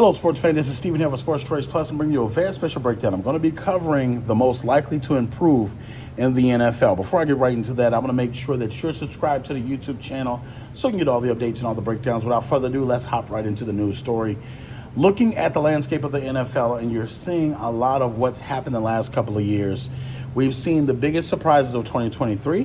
Hello, sports fan. This is Stephen here for Sports Choice Plus. I'm bringing you a very special breakdown. I'm going to be covering the most likely to improve in the NFL. Before I get right into that, I'm going to make sure that you're subscribed to the YouTube channel so you can get all the updates and all the breakdowns. Without further ado, let's hop right into the news story. Looking at the landscape of the NFL, and you're seeing a lot of what's happened the last couple of years. We've seen the biggest surprises of 2023,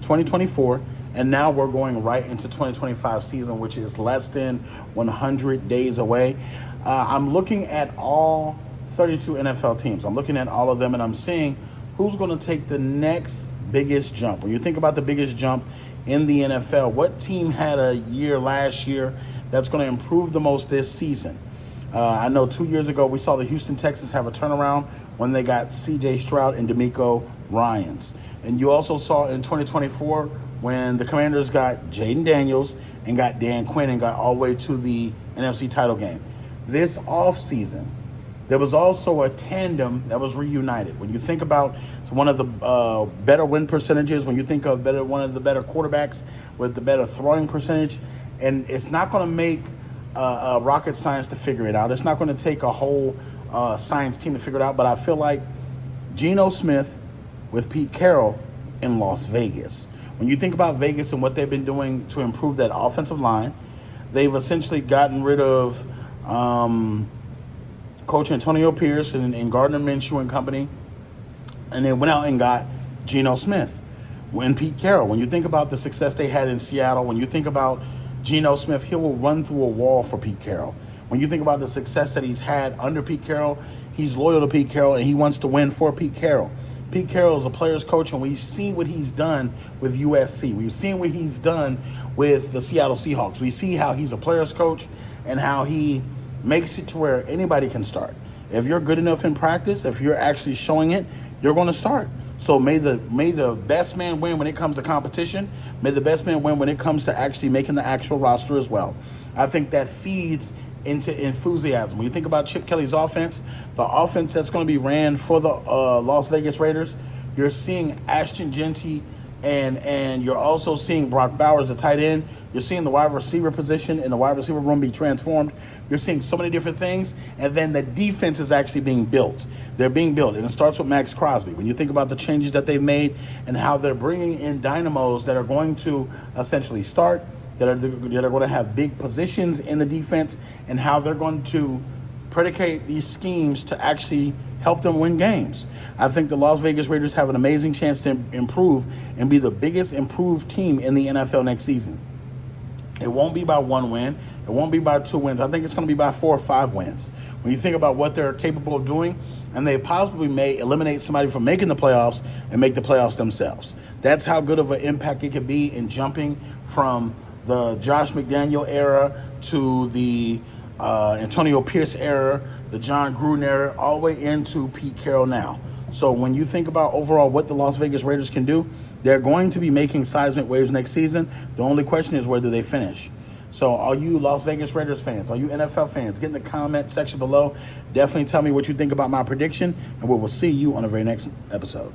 2024, and now we're going right into 2025 season, which is less than 100 days away. I'm looking at all 32 NFL teams. I'm looking at all of them, and I'm seeing who's going to take the next biggest jump. When you think about the biggest jump in the NFL, what team had a year last year that's going to improve the most this season? I know 2 years ago we saw the Houston Texans have a turnaround when they got C.J. Stroud and DeMeco Ryans. And you also saw in 2024 when the Commanders got Jaden Daniels and got Dan Quinn and got all the way to the NFC title game. This offseason, there was also a tandem that was reunited. When you think about one of the better win percentages, when you think of one of the better quarterbacks with the better throwing percentage, and it's not going to make rocket science to figure it out. It's not going to take a whole science team to figure it out, but I feel like Geno Smith with Pete Carroll in Las Vegas. When you think about Vegas and what they've been doing to improve that offensive line, they've essentially gotten rid of Coach Antonio Pierce and Gardner Minshew and company, and they went out and got Geno Smith and Pete Carroll. When you think about the success they had in Seattle, when you think about Geno Smith, he will run through a wall for Pete Carroll. When you think about the success that he's had under Pete Carroll, he's loyal to Pete Carroll, and he wants to win for Pete Carroll. Pete Carroll is a player's coach, and we've seen what he's done with USC. We've seen what he's done with the Seattle Seahawks. We see how he's a player's coach and how he makes it to where anybody can start. If you're good enough in practice, if you're actually showing it, you're going to start. So may the best man win when it comes to competition. May the best man win when it comes to actually making the actual roster as well. I think that feeds into enthusiasm. When you think about Chip Kelly's offense, the offense that's going to be ran for the Las Vegas Raiders, you're seeing Ashton Jeanty and you're also seeing Brock Bowers, the tight end. You're seeing the wide receiver position in the wide receiver room be transformed. You're seeing so many different things, and then the defense is actually being built. They're being built, and it starts with Max Crosby. When you think about the changes that they've made and how they're bringing in dynamos that are going to essentially start, that are going to have big positions in the defense, and how they're going to predicate these schemes to actually help them win games. I think the Las Vegas Raiders have an amazing chance to improve and be the biggest improved team in the NFL next season. It won't be by one win. It won't be by 2 wins. I think it's going to be by 4 or 5 wins. When you think about what they're capable of doing, and they possibly may eliminate somebody from making the playoffs and make the playoffs themselves. That's how good of an impact it could be in jumping from the Josh McDaniel era to the Antonio Pierce era, the John Gruden era, all the way into Pete Carroll now. So when you think about overall what the Las Vegas Raiders can do, they're going to be making seismic waves next season. The only question is, where do they finish? So all you Las Vegas Raiders fans, all you NFL fans, get in the comment section below. Definitely tell me what you think about my prediction, and we will see you on the very next episode.